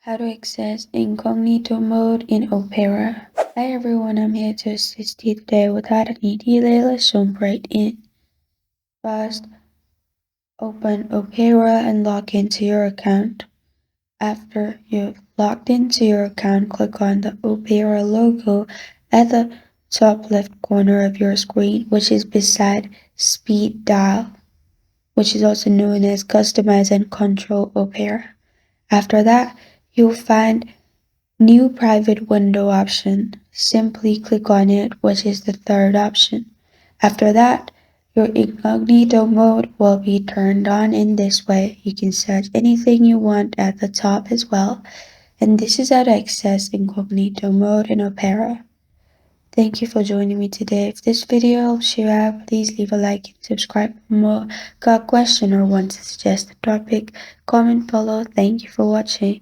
How to access incognito mode in Opera. Hi everyone, I'm here to assist you today without any delay. Let's jump right in. First, open Opera and log into your account. After you've logged into your account, click on the Opera logo at the top left corner of your screen, which is beside Speed Dial, which is also known as Customize and Control Opera. After that, you'll find New private window option. Simply click on it, which is the third option. After that, your incognito mode will be turned on in this way. You can search anything you want at the top as well. And this is how to access incognito mode in Opera. Thank you for joining me today. If this video helps you out, please leave a like and subscribe for more. Got a question or want to suggest a topic? Comment below. Thank you for watching.